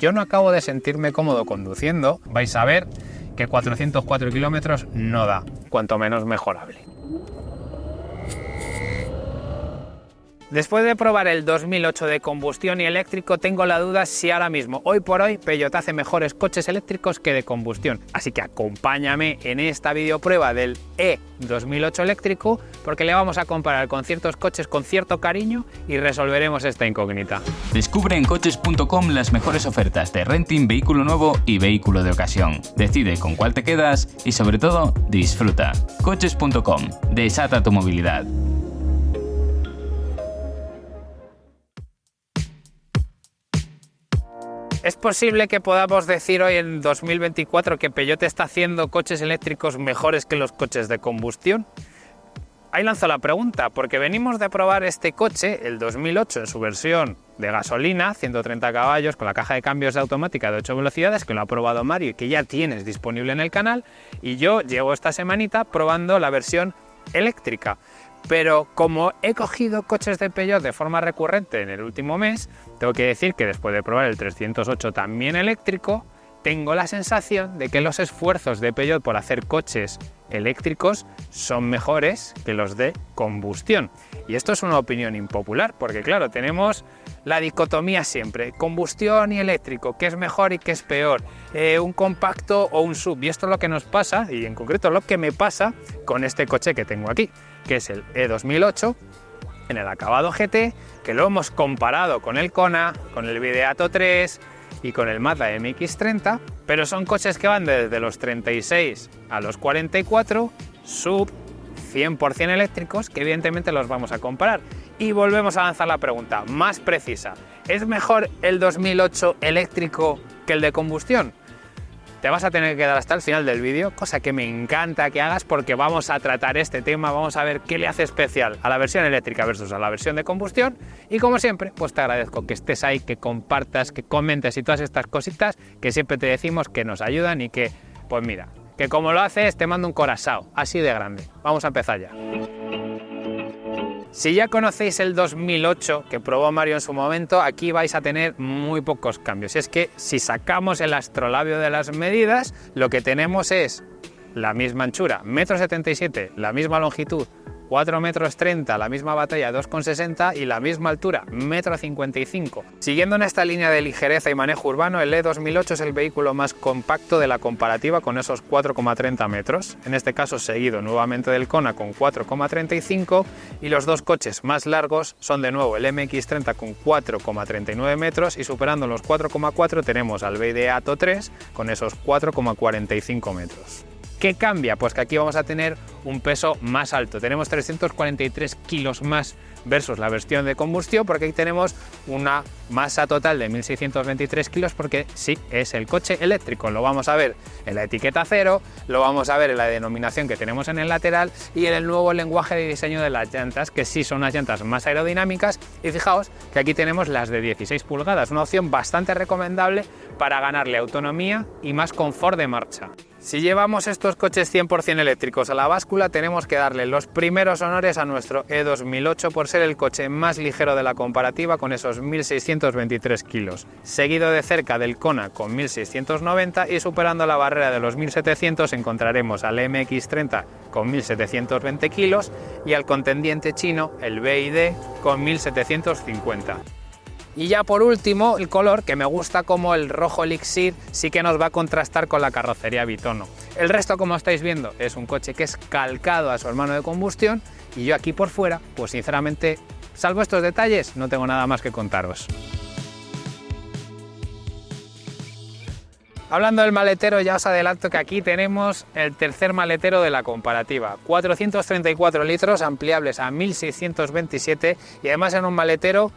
yo no acabo de sentirme cómodo conduciendo, vais a ver que 404 kilómetros no da, cuanto menos mejorable. Después de probar el 2008 de combustión y eléctrico, tengo la duda si ahora mismo, hoy por hoy, Peugeot hace mejores coches eléctricos que de combustión. Así que acompáñame en esta videoprueba del E2008 eléctrico, porque le vamos a comparar con ciertos coches con cierto cariño y resolveremos esta incógnita. Descubre en coches.com las mejores ofertas de renting, vehículo nuevo y vehículo de ocasión. Decide con cuál te quedas y sobre todo, disfruta. Coches.com. Desata tu movilidad. ¿Es posible que podamos decir hoy en 2024 que Peugeot está haciendo coches eléctricos mejores que los coches de combustión? Ahí lanzo la pregunta, porque venimos de probar este coche, el 2008, en su versión de gasolina, 130 caballos, con la caja de cambios automática de 8 velocidades, que lo ha probado Mario y que ya tienes disponible en el canal, y yo llevo esta semanita probando la versión eléctrica. Pero como he cogido coches de Peugeot de forma recurrente en el último mes, tengo que decir que después de probar el 308 también eléctrico, tengo la sensación de que los esfuerzos de Peugeot por hacer coches eléctricos son mejores que los de combustión. Y esto es una opinión impopular, porque claro, tenemos la dicotomía siempre, combustión y eléctrico, qué es mejor y qué es peor, un compacto o un SUV. Y esto es lo que nos pasa, y en concreto lo que me pasa con este coche que tengo aquí, que es el E2008 en el acabado GT, que lo hemos comparado con el Kona, con el Videato 3 y con el Mazda MX-30, pero son coches que van desde los 36 a los 44, sub 100% eléctricos, que evidentemente los vamos a comparar. Y volvemos a lanzar la pregunta más precisa: ¿es mejor el 2008 eléctrico que el de combustión? Te vas a tener que dar hasta el final del vídeo, cosa que me encanta que hagas, porque vamos a tratar este tema, vamos a ver qué le hace especial a la versión eléctrica versus a la versión de combustión. Y como siempre, pues te agradezco que estés ahí, que compartas, que comentes y todas estas cositas que siempre te decimos que nos ayudan y que, pues mira, que como lo haces te mando un corazón, así de grande. Vamos a empezar ya. Si ya conocéis el 2008 que probó Mario en su momento, aquí vais a tener muy pocos cambios. Y es que si sacamos el astrolabio de las medidas, lo que tenemos es la misma anchura, 1,77 m, la misma longitud, 4,30 m, la misma batería, 2,60 y la misma altura, 1,55 m. Siguiendo en esta línea de ligereza y manejo urbano, el E2008 es el vehículo más compacto de la comparativa, con esos 4,30 metros, en este caso seguido nuevamente del Kona con 4,35, y los dos coches más largos son de nuevo el MX-30 con 4,39 metros, y superando los 4,4 tenemos al Videato 3 con esos 4,45 metros. ¿Qué cambia? Pues que aquí vamos a tener un peso más alto, tenemos 343 kilos más versus la versión de combustión, porque aquí tenemos una masa total de 1.623 kilos, porque sí, es el coche eléctrico. Lo vamos a ver en la etiqueta 0, lo vamos a ver en la denominación que tenemos en el lateral y en el nuevo lenguaje de diseño de las llantas, que sí son unas llantas más aerodinámicas. Y fijaos que aquí tenemos las de 16 pulgadas, una opción bastante recomendable para ganarle autonomía y más confort de marcha. Si llevamos estos coches 100% eléctricos a la báscula, tenemos que darle los primeros honores a nuestro E2008 por ser el coche más ligero de la comparativa, con esos 1.623 kilos, seguido de cerca del Kona con 1.690, y superando la barrera de los 1.700 encontraremos al MX-30 con 1.720 kilos y al contendiente chino, el BYD, con 1.750. Y ya por último, el color, que me gusta como el rojo elixir, sí que nos va a contrastar con la carrocería bitono. El resto, como estáis viendo, es un coche que es calcado a su hermano de combustión, y yo aquí por fuera, pues sinceramente, salvo estos detalles, no tengo nada más que contaros. Hablando del maletero, ya os adelanto que aquí tenemos el tercer maletero de la comparativa, 434 litros ampliables a 1.627, y además en un maletero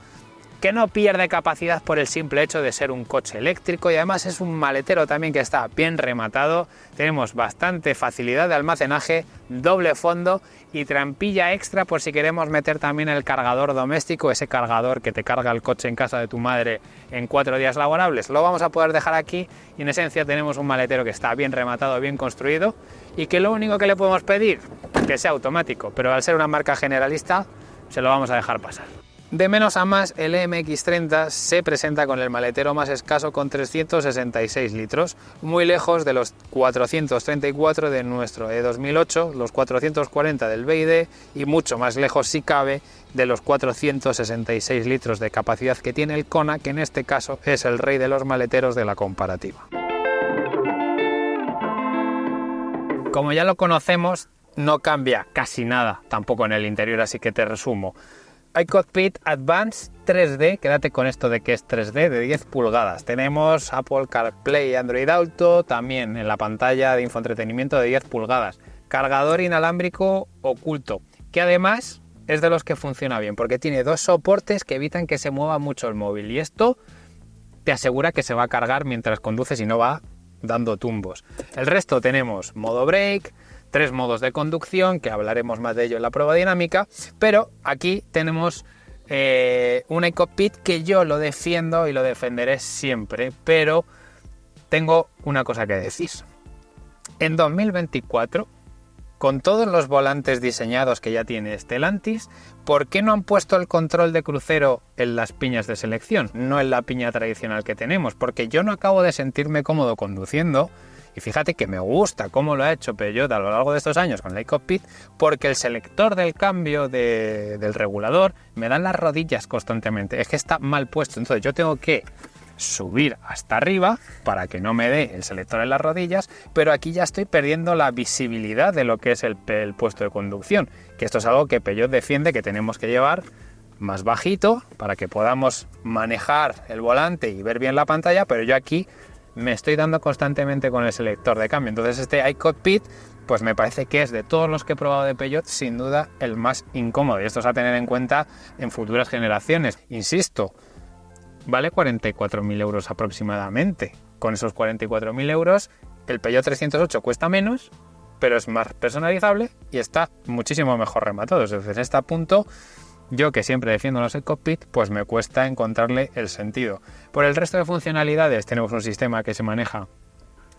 que no pierde capacidad por el simple hecho de ser un coche eléctrico, y además es un maletero también que está bien rematado. Tenemos bastante facilidad de almacenaje, doble fondo y trampilla extra por si queremos meter también el cargador doméstico, ese cargador que te carga el coche en casa de tu madre en 4 días laborables. Lo vamos a poder dejar aquí, y en esencia tenemos un maletero que está bien rematado, bien construido, y que lo único que le podemos pedir, que sea automático, pero al ser una marca generalista se lo vamos a dejar pasar. De menos a más, el MX30 se presenta con el maletero más escaso con 366 litros, muy lejos de los 434 de nuestro E2008, los 440 del BYD y mucho más lejos, si cabe, de los 466 litros de capacidad que tiene el Kona, que en este caso es el rey de los maleteros de la comparativa. Como ya lo conocemos, no cambia casi nada tampoco en el interior, así que te resumo. iCockpit Advanced 3D, quédate con esto de que es 3D, de 10 pulgadas. Tenemos Apple CarPlay y Android Auto, también en la pantalla de infoentretenimiento de 10 pulgadas. Cargador inalámbrico oculto, que además es de los que funciona bien, porque tiene dos soportes que evitan que se mueva mucho el móvil. Y esto te asegura que se va a cargar mientras conduces y no va dando tumbos. El resto tenemos modo brake, 3 modos de conducción, que hablaremos más de ello en la prueba dinámica, pero aquí tenemos un iCockpit que yo lo defiendo y lo defenderé siempre, pero tengo una cosa que decir. En 2024, con todos los volantes diseñados que ya tiene Stellantis, ¿por qué no han puesto el control de crucero en las piñas de selección, no en la piña tradicional que tenemos? Porque yo no acabo de sentirme cómodo conduciendo. Y fíjate que me gusta cómo lo ha hecho Peugeot a lo largo de estos años con el iCockpit, porque el selector del cambio del regulador me da en las rodillas constantemente. Es que está mal puesto, entonces yo tengo que subir hasta arriba para que no me dé el selector en las rodillas, pero aquí ya estoy perdiendo la visibilidad de lo que es el puesto de conducción, que esto es algo que Peugeot defiende que tenemos que llevar más bajito para que podamos manejar el volante y ver bien la pantalla, pero yo aquí me estoy dando constantemente con el selector de cambio. Entonces este iCockpit pues me parece que es de todos los que he probado de Peugeot sin duda el más incómodo, y esto es a tener en cuenta en futuras generaciones. Insisto, vale 44.000 euros aproximadamente. Con esos 44.000 euros el Peugeot 308 cuesta menos, pero es más personalizable y está muchísimo mejor rematado. Entonces en este punto, yo que siempre defiendo los iCockpit, pues me cuesta encontrarle el sentido. Por el resto de funcionalidades tenemos un sistema que se maneja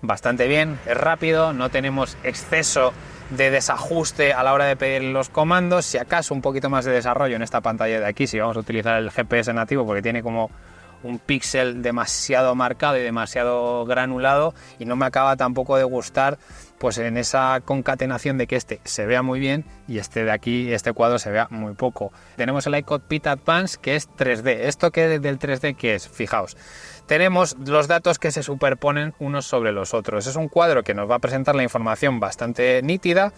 bastante bien, es rápido, no tenemos exceso de desajuste a la hora de pedir los comandos, si acaso un poquito más de desarrollo en esta pantalla de aquí, si vamos a utilizar el GPS nativo, porque tiene como un píxel demasiado marcado y demasiado granulado, y no me acaba tampoco de gustar pues en esa concatenación de que este se vea muy bien y este de aquí, este cuadro, se vea muy poco. Tenemos el iCockpit Advanced, que es 3D. ¿Esto que del 3D qué es? Fijaos, tenemos los datos que se superponen unos sobre los otros. Es un cuadro que nos va a presentar la información bastante nítida,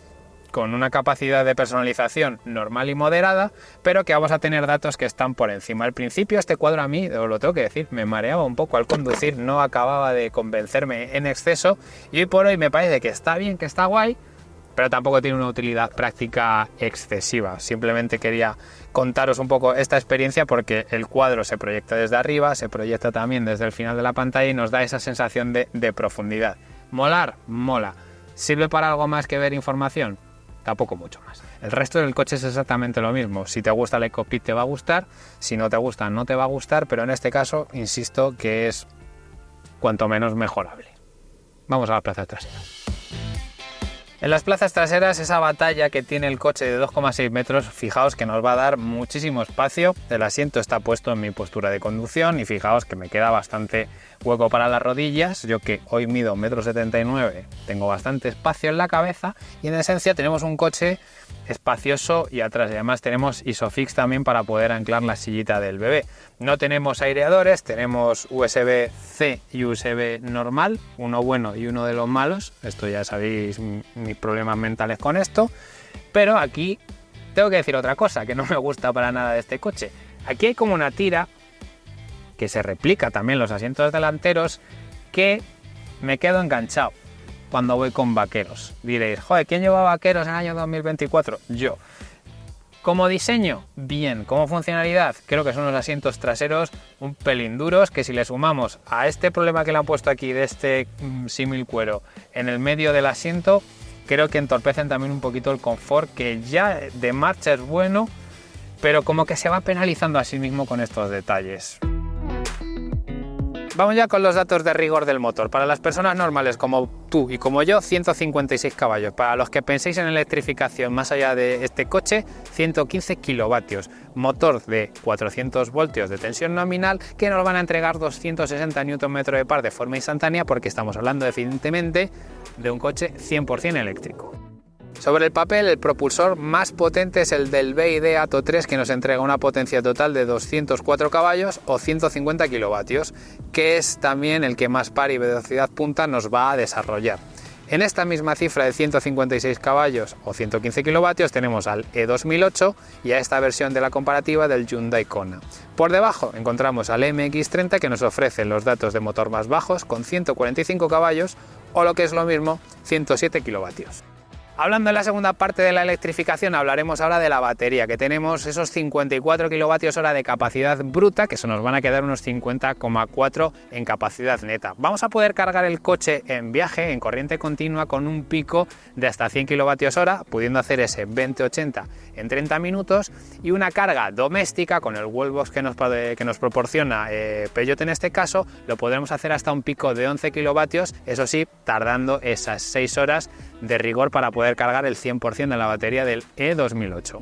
con una capacidad de personalización normal y moderada, pero que vamos a tener datos que están por encima. Al principio este cuadro a mí, os lo tengo que decir, me mareaba un poco al conducir, no acababa de convencerme en exceso, y hoy por hoy me parece que está bien, que está guay, pero tampoco tiene una utilidad práctica excesiva. Simplemente quería contaros un poco esta experiencia porque el cuadro se proyecta desde arriba, se proyecta también desde el final de la pantalla y nos da esa sensación de profundidad. ¿Molar? Mola. ¿Sirve para algo más que ver información? Tampoco mucho más. El resto del coche es exactamente lo mismo. Si te gusta el iCockpit te va a gustar, si no te gusta no te va a gustar, pero en este caso insisto que es cuanto menos mejorable. Vamos a las plazas traseras. En las plazas traseras, esa batalla que tiene el coche de 2,6 metros, fijaos que nos va a dar muchísimo espacio. El asiento está puesto en mi postura de conducción y fijaos que me queda bastante hueco para las rodillas. Yo que hoy mido 1,79 m, tengo bastante espacio en la cabeza y en esencia tenemos un coche espacioso y atrás. Y además tenemos Isofix también para poder anclar la sillita del bebé. No tenemos aireadores, tenemos USB-C y USB normal, uno bueno y uno de los malos. Esto ya sabéis mis problemas mentales con esto. Pero aquí tengo que decir otra cosa que no me gusta para nada de este coche. Aquí hay como una tira que se replica también en los asientos delanteros, que me quedo enganchado cuando voy con vaqueros. Diréis, joder, ¿quién lleva vaqueros en el año 2024? Yo. Como diseño, bien. Como funcionalidad, creo que son unos asientos traseros un pelín duros, que si le sumamos a este problema que le han puesto aquí de este símil cuero en el medio del asiento, creo que entorpecen también un poquito el confort, que ya de marcha es bueno, pero como que se va penalizando a sí mismo con estos detalles. Vamos ya con los datos de rigor del motor. Para las personas normales como tú y como yo, 156 caballos. Para los que penséis en electrificación más allá de este coche, 115 kilovatios. Motor de 400 voltios de tensión nominal que nos van a entregar 260 Nm de par de forma instantánea, porque estamos hablando evidentemente de un coche 100% eléctrico. Sobre el papel, el propulsor más potente es el del BYD Atto 3, que nos entrega una potencia total de 204 caballos o 150 kilovatios, que es también el que más par y velocidad punta nos va a desarrollar. En esta misma cifra de 156 caballos o 115 kilovatios tenemos al E2008 y a esta versión de la comparativa del Hyundai Kona. Por debajo encontramos al MX-30, que nos ofrece los datos de motor más bajos con 145 caballos o, lo que es lo mismo, 107 kilovatios. Hablando de la segunda parte de la electrificación, hablaremos ahora de la batería, que tenemos esos 54 kWh de capacidad bruta, que se nos van a quedar unos 50,4 en capacidad neta. Vamos a poder cargar el coche en viaje, en corriente continua, con un pico de hasta 100 kWh, pudiendo hacer ese 20-80 en 30 minutos, y una carga doméstica con el wallbox que nos proporciona Peugeot en este caso, lo podremos hacer hasta un pico de 11 kilovatios, eso sí, tardando esas 6 horas de rigor para poder cargar el 100% de la batería del E2008.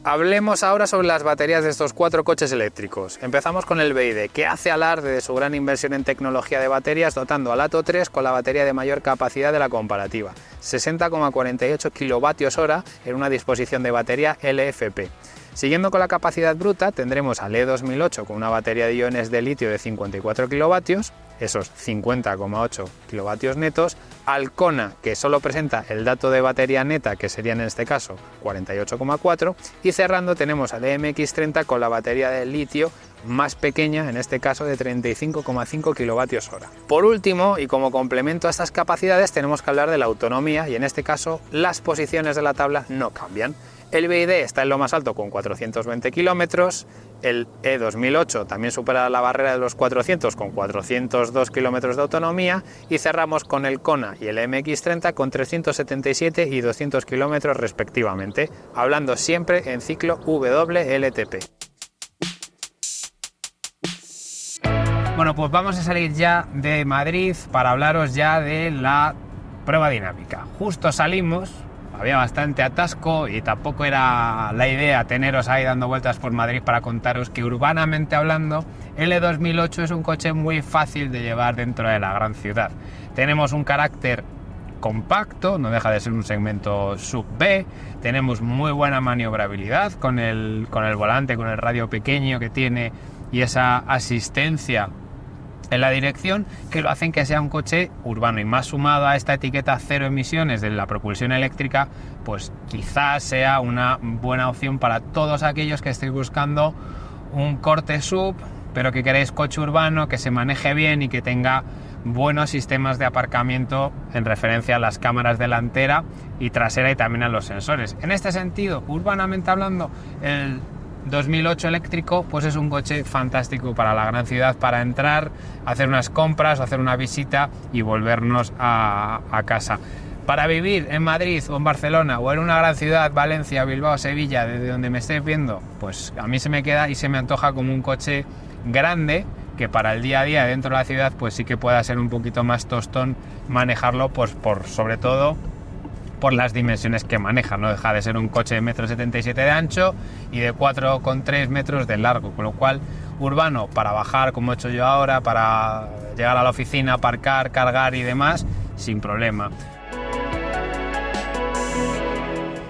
Hablemos ahora sobre las baterías de estos 4 coches eléctricos. Empezamos con el BYD, que hace alarde de su gran inversión en tecnología de baterías, dotando al Atto 3 con la batería de mayor capacidad de la comparativa, 60,48 kWh en una disposición de batería LFP. Siguiendo con la capacidad bruta, tendremos al E2008 con una batería de iones de litio de 54 kilovatios, esos 50,8 kilovatios netos, al Kona, que solo presenta el dato de batería neta, que serían en este caso 48,4, y cerrando tenemos al MX-30 con la batería de litio más pequeña, en este caso de 35,5 kilovatios hora. Por último, y como complemento a estas capacidades, tenemos que hablar de la autonomía, y en este caso las posiciones de la tabla no cambian. El BYD está en lo más alto con 420 kilómetros, el E2008 también supera la barrera de los 400 con 402 kilómetros de autonomía, y cerramos con el Kona y el MX-30 con 377 y 200 kilómetros respectivamente, hablando siempre en ciclo WLTP. Bueno, pues vamos a salir ya de Madrid para hablaros ya de la prueba dinámica. Justo salimos. Había bastante atasco y tampoco era la idea teneros ahí dando vueltas por Madrid para contaros que, urbanamente hablando, el E2008 es un coche muy fácil de llevar dentro de la gran ciudad. Tenemos un carácter compacto, no deja de ser un segmento sub-B, tenemos muy buena maniobrabilidad con el volante, con el radio pequeño que tiene y esa asistencia en la dirección, que lo hacen que sea un coche urbano, y más sumado a esta etiqueta cero emisiones de la propulsión eléctrica, pues quizás sea una buena opción para todos aquellos que estéis buscando un corte sub, pero que queréis coche urbano, que se maneje bien y que tenga buenos sistemas de aparcamiento en referencia a las cámaras delantera y trasera y también a los sensores. En este sentido, urbanamente hablando, el 2008 eléctrico pues es un coche fantástico para la gran ciudad, para entrar, hacer unas compras, hacer una visita y volvernos a casa. Para vivir en Madrid o en Barcelona o en una gran ciudad, Valencia, Bilbao, Sevilla, desde donde me estés viendo, pues a mí se me queda y se me antoja como un coche grande, que para el día a día dentro de la ciudad pues sí que pueda ser un poquito más tostón manejarlo, pues sobre todo por las dimensiones que maneja. No deja de ser un coche de 1,77 m de ancho y de 4,3 metros de largo, con lo cual urbano para bajar, como he hecho yo ahora, para llegar a la oficina, aparcar, cargar y demás, sin problema.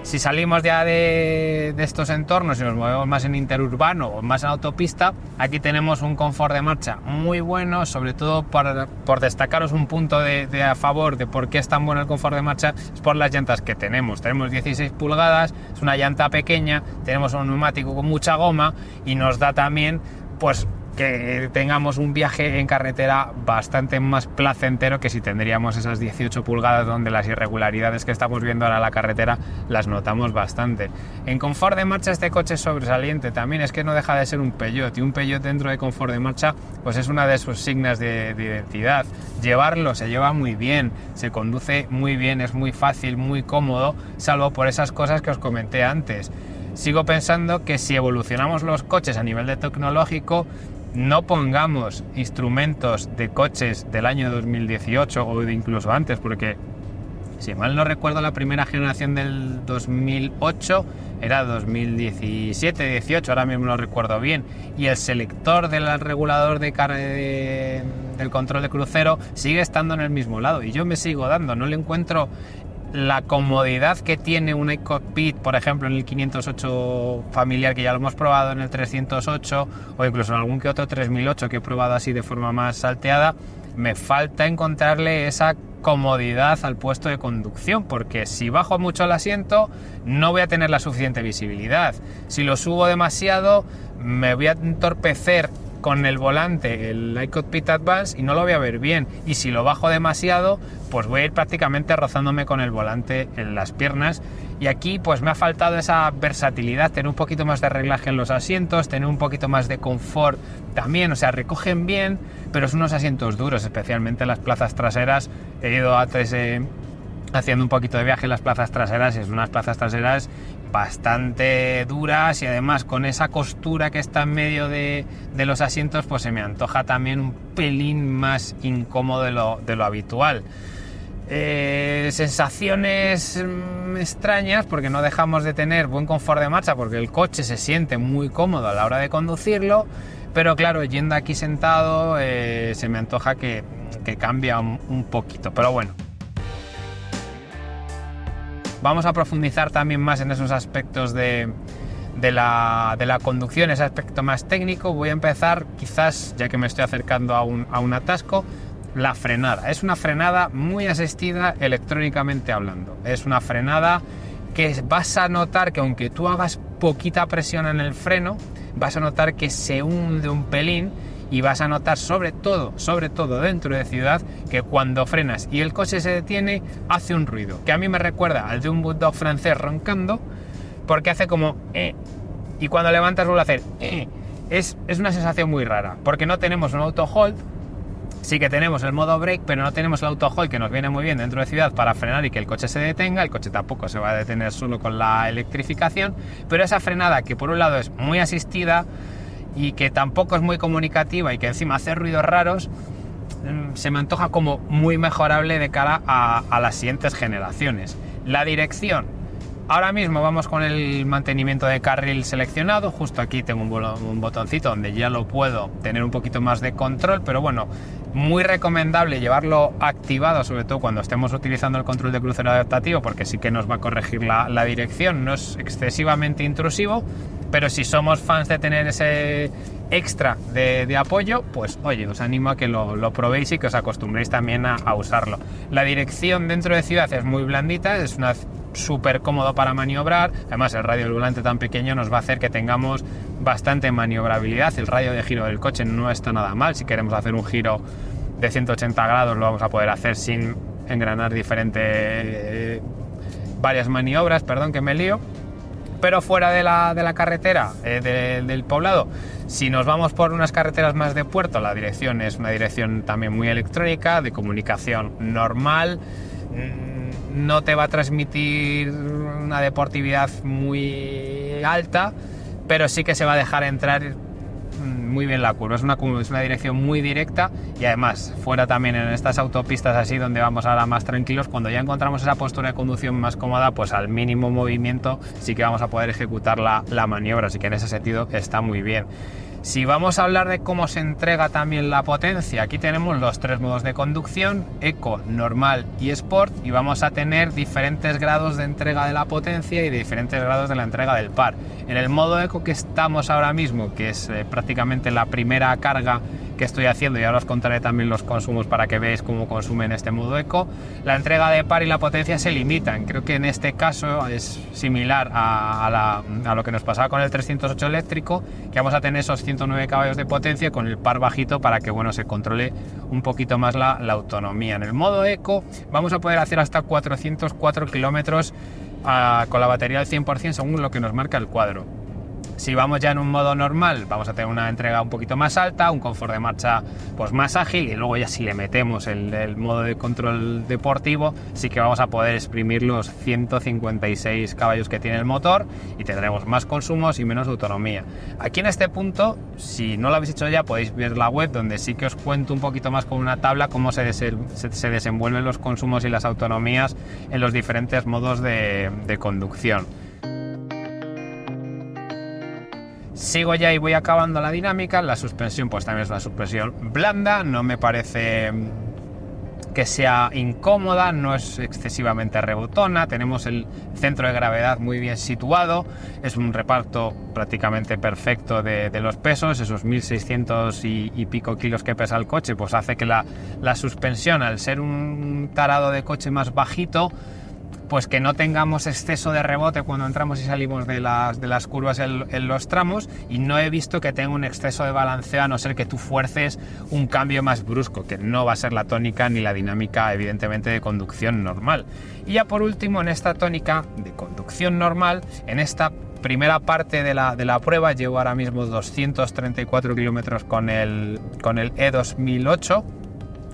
Si salimos ya de estos entornos y nos movemos más en interurbano o más en autopista, aquí tenemos un confort de marcha muy bueno, sobre todo por destacaros un punto a favor de por qué es tan bueno el confort de marcha, es por las llantas que tenemos. Tenemos 16 pulgadas, es una llanta pequeña, tenemos un neumático con mucha goma y nos da también pues que tengamos un viaje en carretera bastante más placentero que si tendríamos esas 18 pulgadas donde las irregularidades que estamos viendo ahora en la carretera las notamos bastante. En confort de marcha este coche es sobresaliente, también es que no deja de ser un Peugeot, y un Peugeot dentro de confort de marcha pues es una de sus signas de identidad. Llevarlo se lleva muy bien, se conduce muy bien, es muy fácil, muy cómodo, salvo por esas cosas que os comenté antes. Sigo pensando que si evolucionamos los coches a nivel de tecnológico, no pongamos instrumentos de coches del año 2018 o de incluso antes, porque si mal no recuerdo la primera generación del 2008 era 2017-18, ahora mismo lo recuerdo bien, y el selector del regulador del control de crucero sigue estando en el mismo lado y yo me sigo dando, no le encuentro la comodidad que tiene un iCockpit, por ejemplo, en el 508 familiar, que ya lo hemos probado, en el 308 o incluso en algún que otro 3008 que he probado así de forma más salteada. Me falta encontrarle esa comodidad al puesto de conducción, porque si bajo mucho el asiento no voy a tener la suficiente visibilidad. Si lo subo demasiado me voy a entorpecer con el volante, el iCockpit Advance, y no lo voy a ver bien, y si lo bajo demasiado pues voy a ir prácticamente rozándome con el volante en las piernas. Y aquí pues me ha faltado esa versatilidad, tener un poquito más de reglaje en los asientos, tener un poquito más de confort también, o sea, recogen bien, pero son unos asientos duros, especialmente en las plazas traseras. He ido antes haciendo un poquito de viaje en las plazas traseras, y es unas plazas traseras bastante duras, y además con esa costura que está en medio de los asientos, pues se me antoja también un pelín más incómodo de lo habitual. Sensaciones extrañas, porque no dejamos de tener buen confort de marcha, porque el coche se siente muy cómodo a la hora de conducirlo, pero claro, yendo aquí sentado se me antoja que cambia un poquito, pero bueno. Vamos a profundizar también más en esos aspectos de la conducción, ese aspecto más técnico. Voy a empezar, quizás, ya que me estoy acercando a un atasco, la frenada. Es una frenada muy asistida electrónicamente hablando. Es una frenada que vas a notar que aunque tú hagas poquita presión en el freno, vas a notar que se hunde un pelín, y vas a notar sobre todo dentro de ciudad, que cuando frenas y el coche se detiene hace un ruido que a mí me recuerda al de un bulldog francés roncando, porque hace como y cuando levantas vuelve a hacer es una sensación muy rara, porque no tenemos un auto hold. Sí que tenemos el modo brake, pero no tenemos el auto hold, que nos viene muy bien dentro de ciudad para frenar y que el coche se detenga. El coche tampoco se va a detener solo con la electrificación, pero esa frenada, que por un lado es muy asistida y que tampoco es muy comunicativa y que encima hace ruidos raros, se me antoja como muy mejorable de cara a las siguientes generaciones. La dirección. Ahora mismo vamos con el mantenimiento de carril seleccionado. Justo aquí tengo un botoncito donde ya lo puedo tener un poquito más de control, pero bueno, muy recomendable llevarlo activado, sobre todo cuando estemos utilizando el control de crucero adaptativo, porque sí que nos va a corregir la dirección. No es excesivamente intrusivo, pero si somos fans de tener ese extra de apoyo, pues oye, os animo a que lo probéis y que os acostumbréis también a usarlo. La dirección dentro de ciudad es muy blandita, es súper cómodo para maniobrar. Además, el radio del volante tan pequeño nos va a hacer que tengamos bastante maniobrabilidad. El radio de giro del coche no está nada mal. Si queremos hacer un giro de 180 grados lo vamos a poder hacer sin engranar varias maniobras, perdón que me lío. Pero fuera de la carretera del poblado, si nos vamos por unas carreteras más de puerto, la dirección es una dirección también muy electrónica, de comunicación normal. No te va a transmitir una deportividad muy alta, pero sí que se va a dejar entrar muy bien la curva. Es una dirección muy directa, y además fuera también en estas autopistas así donde vamos ahora más tranquilos, cuando ya encontramos esa postura de conducción más cómoda, pues al mínimo movimiento sí que vamos a poder ejecutar la maniobra, así que en ese sentido está muy bien. Si vamos a hablar de cómo se entrega también la potencia, aquí tenemos los tres modos de conducción: Eco, Normal y Sport, y vamos a tener diferentes grados de entrega de la potencia y diferentes grados de la entrega del par. En el modo Eco que estamos ahora mismo, que es prácticamente la primera carga que estoy haciendo, y ahora os contaré también los consumos para que veáis cómo consumen este modo Eco, la entrega de par y la potencia se limitan. Creo que en este caso es similar a lo que nos pasaba con el 308 eléctrico, que vamos a tener esos 109 caballos de potencia con el par bajito para que se controle un poquito más la autonomía. En el modo Eco vamos a poder hacer hasta 404 kilómetros con la batería al 100% según lo que nos marca el cuadro. Si vamos ya en un modo normal, vamos a tener una entrega un poquito más alta, un confort de marcha pues más ágil, y luego ya si le metemos el modo de control deportivo, sí que vamos a poder exprimir los 156 caballos que tiene el motor y tendremos más consumos y menos autonomía. Aquí en este punto, si no lo habéis hecho ya, podéis ver la web donde sí que os cuento un poquito más con una tabla cómo se desenvuelven los consumos y las autonomías en los diferentes modos de conducción. Sigo ya y voy acabando la dinámica. La suspensión pues también es una suspensión blanda, no me parece que sea incómoda, no es excesivamente rebotona, tenemos el centro de gravedad muy bien situado, es un reparto prácticamente perfecto de los pesos, esos 1600 y pico kilos que pesa el coche, pues hace que la suspensión, al ser un tarado de coche más bajito, pues que no tengamos exceso de rebote cuando entramos y salimos de las curvas en los tramos, y no he visto que tenga un exceso de balanceo, a no ser que tú fuerces un cambio más brusco, que no va a ser la tónica ni la dinámica evidentemente de conducción normal. Y ya por último, en esta tónica de conducción normal, en esta primera parte de la prueba, llevo ahora mismo 234 kilómetros con el E2008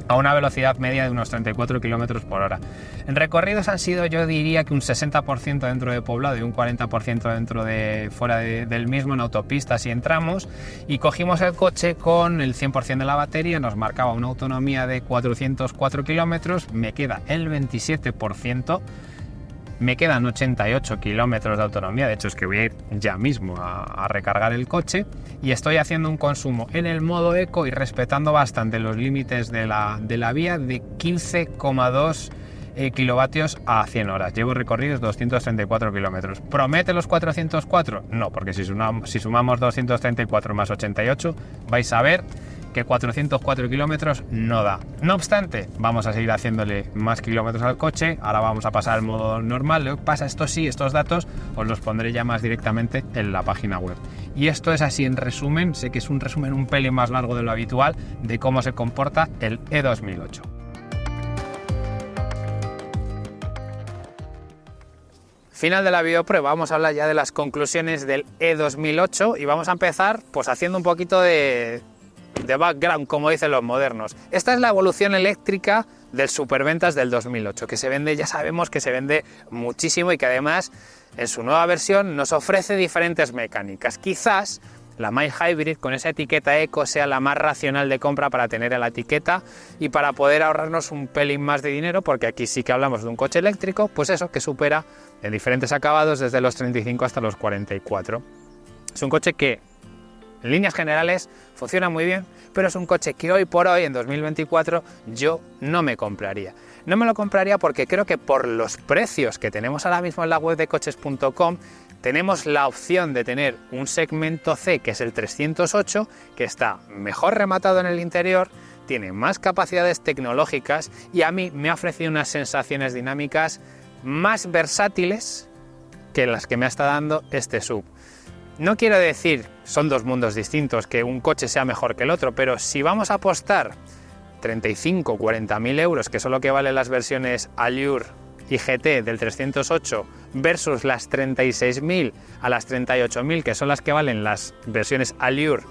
a una velocidad media de unos 34 km por hora. En recorridos han sido, yo diría que un 60% dentro de poblado y un 40% dentro de fuera del mismo, en autopistas y en tramos, y cogimos el coche con el 100% de la batería, nos marcaba una autonomía de 404 km, me queda el 27%, me quedan 88 kilómetros de autonomía, de hecho es que voy a ir ya mismo a recargar el coche, y estoy haciendo un consumo en el modo eco y respetando bastante los límites de la vía de 15,2 kilovatios a 100 horas. Llevo recorridos 234 kilómetros. ¿Promete los 404? No, porque si sumamos 234 más 88, vais a ver que 404 kilómetros no da. No obstante, vamos a seguir haciéndole más kilómetros al coche. Ahora vamos a pasar al modo normal. Lo que pasa, estos datos os los pondré ya más directamente en la página web. Y esto es así en resumen. Sé que es un resumen un pelín más largo de lo habitual de cómo se comporta el E2008. Final de la videoprueba, vamos a hablar ya de las conclusiones del E2008 y vamos a empezar pues haciendo un poquito de background, como dicen los modernos. Esta es la evolución eléctrica del superventas del 2008, que se vende, ya sabemos que se vende muchísimo y que además en su nueva versión nos ofrece diferentes mecánicas. Quizás la Mild Hybrid con esa etiqueta eco sea la más racional de compra para tener en la etiqueta y para poder ahorrarnos un pelín más de dinero, porque aquí sí que hablamos de un coche eléctrico, pues eso, que supera en diferentes acabados desde los 35 hasta los 44. Es un coche que en líneas generales funciona muy bien, pero es un coche que hoy por hoy, en 2024, yo no me compraría. No me lo compraría porque creo que por los precios que tenemos ahora mismo en la web de coches.com, tenemos la opción de tener un segmento C, que es el 308, que está mejor rematado en el interior, tiene más capacidades tecnológicas y a mí me ha ofrecido unas sensaciones dinámicas más versátiles que las que me está dando este SUV. No quiero decir, son dos mundos distintos, que un coche sea mejor que el otro, pero si vamos a apostar 35 o 40.000 euros, que son lo que valen las versiones Allure y GT del 308, versus las 36.000 a las 38.000, que son las que valen las versiones Allure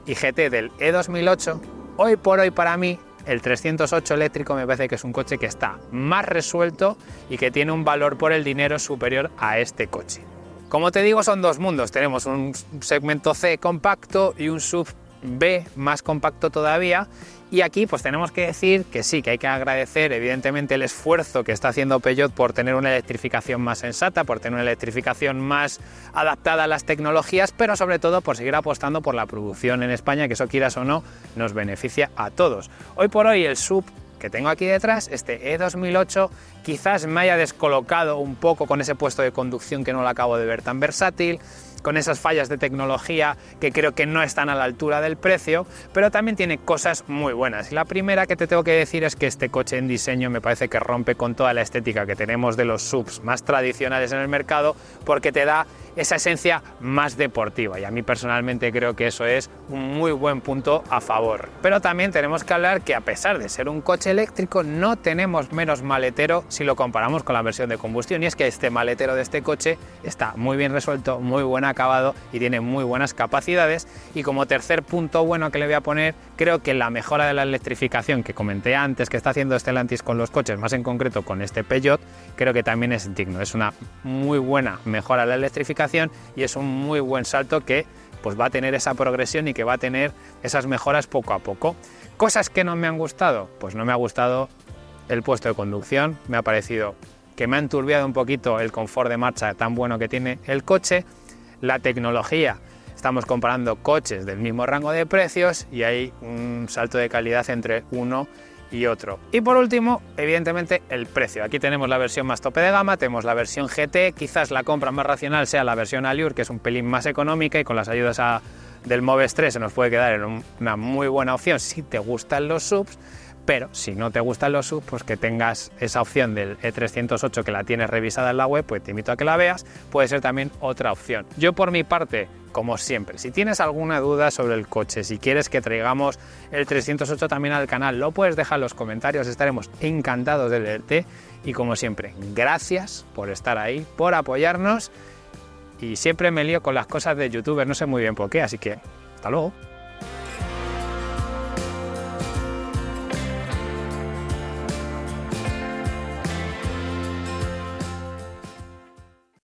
y GT del E2008, hoy por hoy para mí el 308 eléctrico me parece que es un coche que está más resuelto y que tiene un valor por el dinero superior a este coche. Como te digo, son dos mundos, tenemos un segmento C compacto y un SUV B más compacto todavía, y aquí pues tenemos que decir que sí, que hay que agradecer evidentemente el esfuerzo que está haciendo Peugeot por tener una electrificación más sensata, por tener una electrificación más adaptada a las tecnologías, pero sobre todo por seguir apostando por la producción en España, que eso, quieras o no, nos beneficia a todos. Hoy por hoy el SUV que tengo aquí detrás, este E2008, quizás me haya descolocado un poco con ese puesto de conducción que no lo acabo de ver tan versátil, con esas fallas de tecnología que creo que no están a la altura del precio, pero también tiene cosas muy buenas. Y la primera que te tengo que decir es que este coche en diseño me parece que rompe con toda la estética que tenemos de los SUVs más tradicionales en el mercado, porque te da esa esencia más deportiva, y a mí personalmente creo que eso es un muy buen punto a favor. Pero también tenemos que hablar que, a pesar de ser un coche eléctrico, no tenemos menos maletero si lo comparamos con la versión de combustión, y es que este maletero de este coche está muy bien resuelto, muy buena acabado y tiene muy buenas capacidades. Y como tercer punto bueno que le voy a poner, creo que la mejora de la electrificación que comenté antes que está haciendo Stellantis con los coches, más en concreto con este Peugeot, creo que también es digno. Es una muy buena mejora de la electrificación y es un muy buen salto que pues va a tener esa progresión y que va a tener esas mejoras poco a poco. Cosas que no me han gustado, pues no me ha gustado el puesto de conducción, me ha parecido que me ha enturbiado un poquito el confort de marcha tan bueno que tiene el coche, la tecnología. Estamos comparando coches del mismo rango de precios y hay un salto de calidad entre uno y otro. Y por último, evidentemente, el precio. Aquí tenemos la versión más tope de gama, tenemos la versión GT, quizás la compra más racional sea la versión Allure, que es un pelín más económica y con las ayudas del Moves 3 se nos puede quedar en una muy buena opción si te gustan los SUVs. Pero si no te gustan los SUV, pues que tengas esa opción del E308 que la tienes revisada en la web, pues te invito a que la veas, puede ser también otra opción. Yo por mi parte, como siempre, si tienes alguna duda sobre el coche, si quieres que traigamos el 308 también al canal, lo puedes dejar en los comentarios, estaremos encantados de leerte y como siempre, gracias por estar ahí, por apoyarnos y siempre me lío con las cosas de youtuber, no sé muy bien por qué, así que hasta luego.